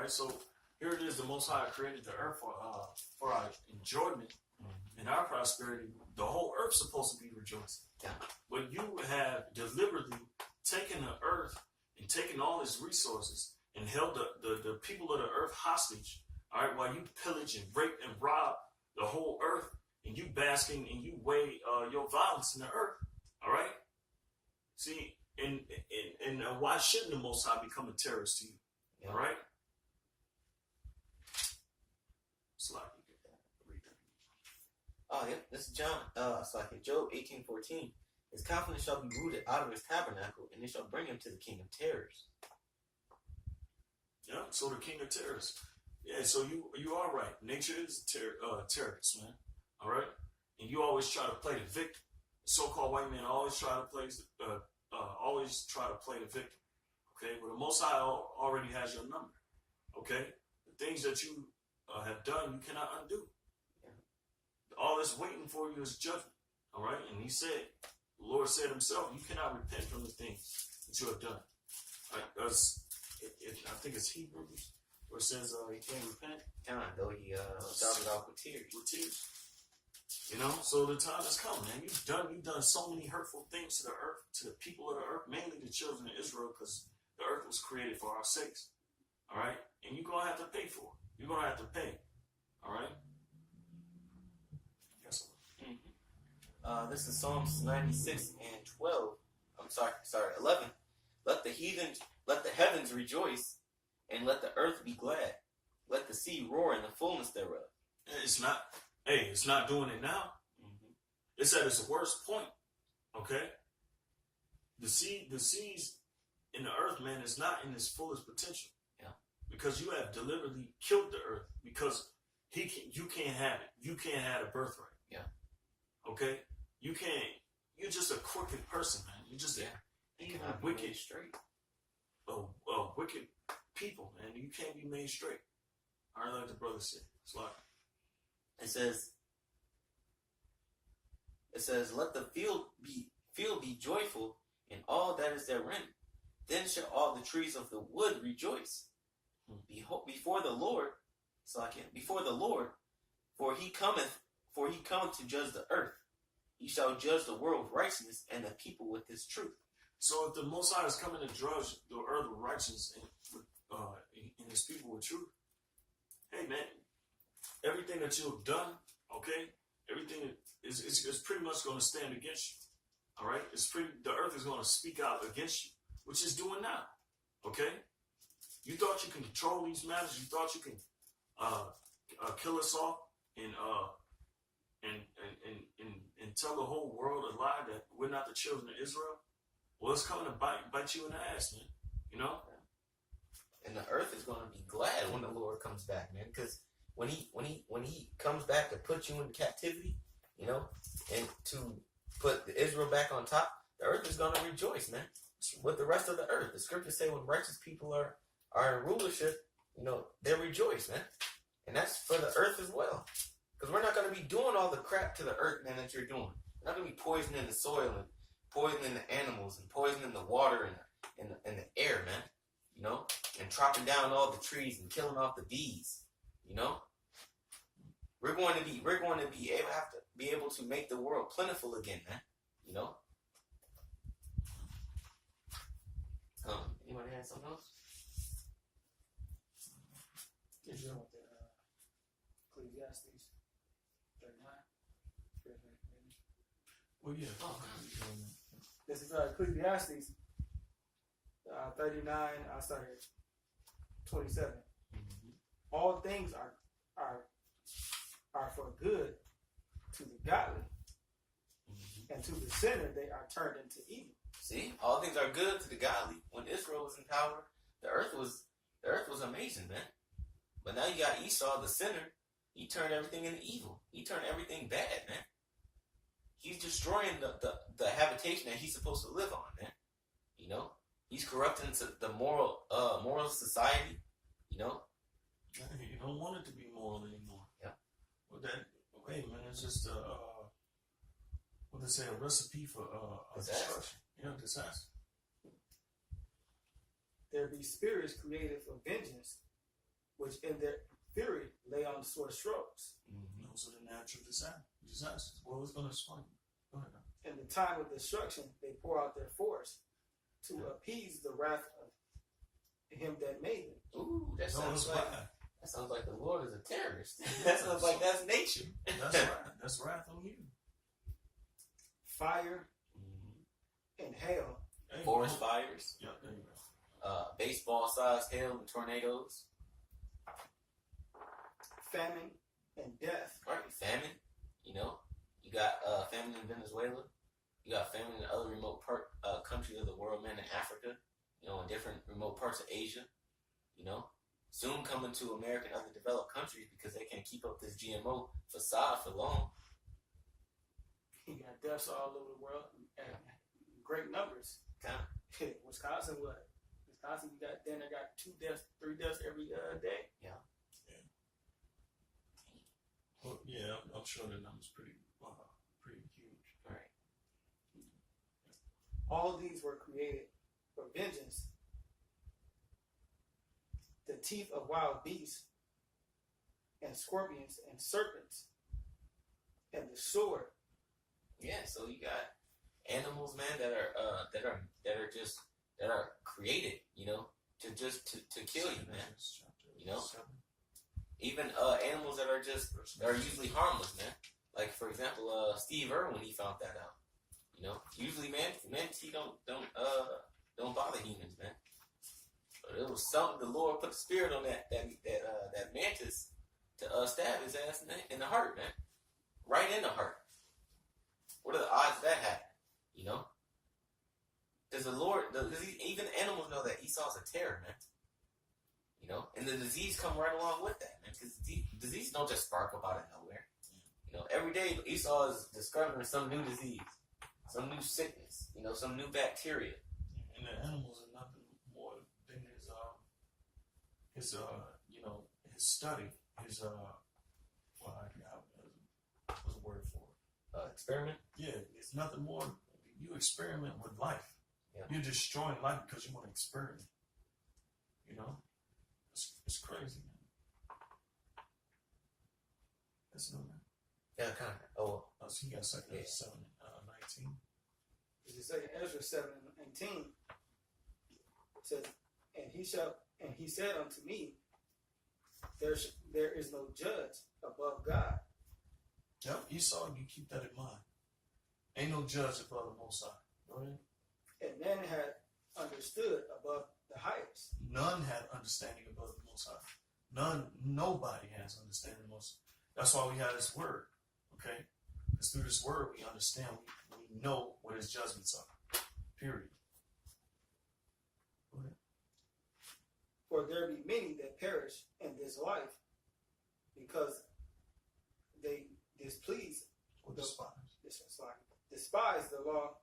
right? So here it is, the Most High created the earth for our enjoyment and our prosperity. The whole earth's supposed to be rejoicing. Yeah. But you have deliberately taken the earth and taken all its resources and held the people of the earth hostage, all right, while you pillage and rape and rob the whole earth, and you basking and you weigh your violence in the earth, all right? See, and why shouldn't the Most High become a terrorist to you, all right? Slide. Oh, yeah, this is John. Job 18:14. His confidence shall be rooted out of his tabernacle, and it shall bring him to the king of terrors. Yeah, so the king of terrors. Yeah, so you are right. Nature is terrorist, man. All right, and you always try to play the victim. So-called white men always try to play the victim. Okay, well, the Most High already has your number. Okay, the things that you have done, you cannot undo. All that's waiting for you is judgment. All right, and the Lord said Himself, you cannot repent from the things that you have done. All right, I think it's Hebrews where it says he can't repent. Though he started off with tears. You know, so the time has come, man. You've done so many hurtful things to the earth, to the people of the earth, mainly the children of Israel, because the earth was created for our sakes. All right, and you're gonna have to pay for it. You're gonna have to pay. All right. Yes. This is Psalms 96:12. 11. Let the heavens rejoice, and let the earth be glad. Let the sea roar in the fullness thereof. It's not doing it now. It's at its worst point. Okay. The seas in the earth, man, is not in its fullest potential. Yeah. Because you have deliberately killed the earth because you can't have it. You can't have a birthright. Yeah. Okay. You can't. You're just a crooked person, man. You're just evil, wicked, straight. Wicked people, man. You can't be made straight. All right, like the brother said. It's like it says, let the field be joyful in all that is therein. Then shall all the trees of the wood rejoice. Before the Lord, for he cometh to judge the earth. He shall judge the world with righteousness and the people with his truth. So if the Most High is coming to judge the earth with righteousness and his people with truth, hey man, everything that you have done, okay, everything is pretty much going to stand against you. All right, the earth is going to speak out against you, which it's doing now. Okay, you thought you can control these matters. You thought you can kill us off and tell the whole world a lie that we're not the children of Israel. Well, it's coming to bite you in the ass, man. You know. And the earth is going to be glad when the Lord comes back, man, because when he comes back to put you in captivity, you know, and to put the Israel back on top, the earth is going to rejoice, man, with the rest of the earth. The scriptures say when righteous people are in rulership, you know, they rejoice, man. And that's for the earth as well. Because we're not going to be doing all the crap to the earth, man, that you're doing. We're not going to be poisoning the soil and poisoning the animals and poisoning the water and the air, man. You know, and chopping down all the trees and killing off the bees. You know, we're going to be able to make the world plentiful again, man. You know. Anybody have something else? Did you know the Ecclesiastes 39? Well, yeah. This is Ecclesiastes 39. I started 27. All things are for good to the godly, and to the sinner they are turned into evil. See, all things are good to the godly. When Israel was in power, the earth was amazing, man. But now you got Esau, the sinner. He turned everything into evil. He turned everything bad, man. He's destroying the habitation that he's supposed to live on, man. You know, he's corrupting the moral society. You know, you don't want it to be moral anymore. Yeah. Well, man, it's just what they say, a recipe for destruction. Yeah, disaster. There be spirits created for vengeance, which in their fury lay on sore strokes. Those are the natural disasters. What was going to explain? Go ahead. In the time of destruction, they pour out their force to appease the wrath of him that made them. Ooh, that No, sounds it's like bad. that sounds like the Lord is a terrorist. That sounds like that's nature. That's wrath. That's wrath on you. Fire and hail. Hey, Forest fires, Yeah, there you go. baseball-sized hail and tornadoes. Famine and death. Right, famine. You know, you got famine in Venezuela. You got famine in other remote countries of the world, man, in Africa. You know, in different remote parts of Asia. You know, soon coming to America and other developed countries because they can't keep up this GMO facade for long. You got deaths all over the world and great numbers. Kind Wisconsin, what? Wisconsin, you got 2 deaths, 3 deaths every day. Well, yeah, I'm sure the number's pretty huge. right. All these were created for vengeance. The teeth of wild beasts and scorpions and serpents and the sword. Yeah, so you got animals, man, that are created, you know, to kill you, man. You know? Even animals that are usually harmless, man. Like for example, Steve Irwin, he found that out. You know, usually men he don't bother humans, man. But it was something the Lord put the spirit on that mantis to stab his ass in the heart, man. Right in the heart. What are the odds of that happening? You know? Does even animals know that Esau's a terror, man? You know? And the disease come right along with that, man. Because disease don't just spark up out of nowhere. You know, every day Esau is discovering some new disease, some new sickness, you know, some new bacteria. And the animals are nothing more than his study, what's the word for it? Experiment? Yeah, it's nothing more. You experiment with life. Yeah. You're destroying life because you want to experiment. You know? It's crazy, man. That's no man. Yeah, kind of. Oh, So he got second Yeah. 7, 19. It's the second Ezra 7 and 19. It says, and he said unto me, there is no judge above God. Yep, Esau, you keep that in mind. Ain't no judge above the Most High. Go ahead. And none had understood above the highest. None had understanding above the Most High. Nobody has understanding the Most High. That's why we have this word, okay? Because through this word we understand, we know what his judgments are. Period. Go ahead. For there be many that perish in this life, because they displease Or despise the law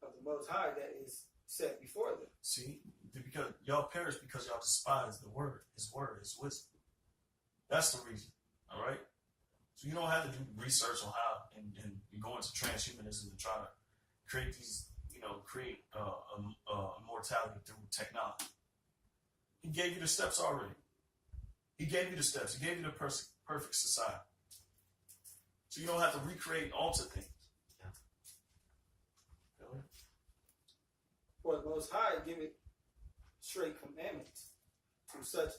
of the Most High that is set before them. See, because y'all perish because y'all despise the word, his wisdom. That's the reason. All right. So you don't have to do research on how and go into transhumanism and try to create these, create immortality through technology. He gave you the steps already. He gave you the steps. He gave you the perfect society. So you don't have to recreate and alter things. For the Most High giveth straight commandments to such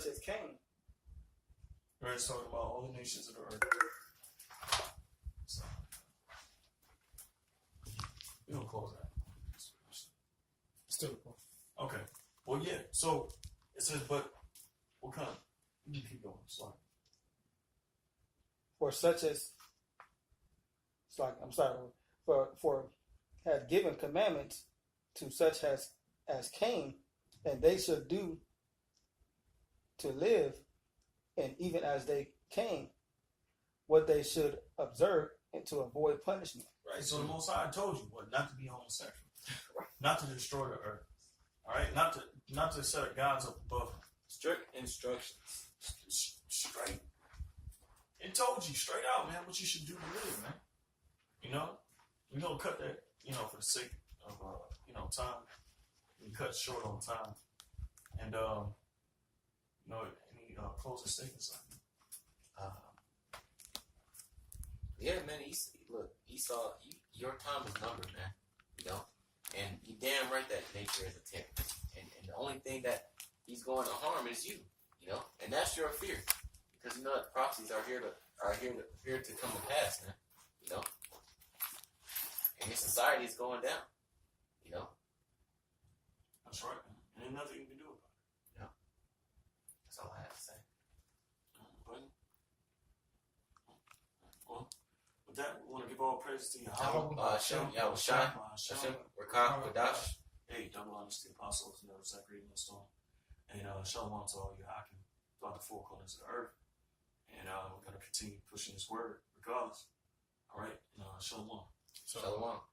as Cain. Right, it's talking about all the nations of the earth. So, we don't close that. Still. Okay. Well, yeah. So it says, but what kind? You can keep going. Sorry. For such as, for had given commandments to such as Cain, and they should do to live, and even as they came, what they should observe and to avoid punishment. Right. So the Most High told you what, not to be homosexual, not to destroy the earth. All right, not to set gods up above him. strict instructions. Straight. It told you straight out, man, what you should do to live, man. We're gonna cut that, for the sake of time. We cut short on time, and any closing statements? Yeah, man. Look, Esau, your time is numbered, man. You know, and you damn right that nature is a terrorist, and the only thing that he's going to harm is you. You know, and that's your fear, because you know that prophecies are here to come to pass, man. You know, and your society is going down. You know, That's right, man. And there's nothing you can do about it. Yeah, that's all I have to say. But, well, with that, we want to give all praise to Yahweh. Hashem, Yahushai, Hashem, Rakah, Kadash. Hey, double honors to the apostles, never Zachary, no storm. And shalom to all you Hakim throughout the four corners of the earth. And we're going to continue pushing this word regardless. All right, shalom. Shalom.